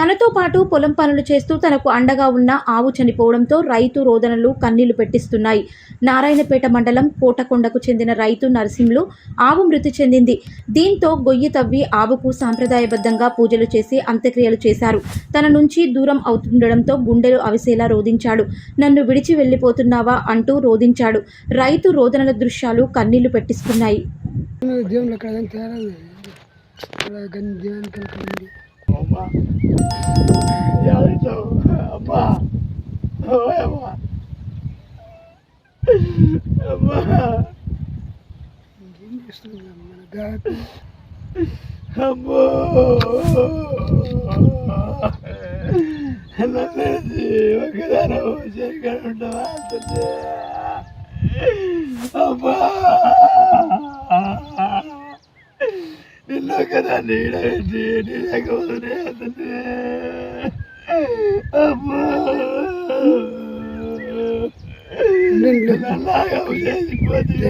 తనతో పాటు పొలం పనులు చేస్తూ తనకు అండగా ఉన్న ఆవు చనిపోవడంతో రైతు రోదనలు కన్నీళ్లు పెట్టిస్తున్నాయి. నారాయణపేట మండలం కోటకొండకు చెందిన రైతు నరసింహులు ఆవు మృతి చెందింది. దీంతో గొయ్యి తవ్వి ఆవుకు సాంప్రదాయబద్ధంగా పూజలు చేసి అంత్యక్రియలు చేశారు. తన నుంచి దూరం అవుతుండడంతో గుండెలు అవిసేలా రోదించాడు. నన్ను విడిచి వెళ్ళిపోతున్నావా అంటూ రోదించాడు. రైతు రోదనల దృశ్యాలు కన్నీళ్లు పెట్టిస్తున్నాయి. నిన్ను కదా నీడబెట్టి నీ దగ్గర అమ్మా నన్నలాగా చేసిపోతుంది.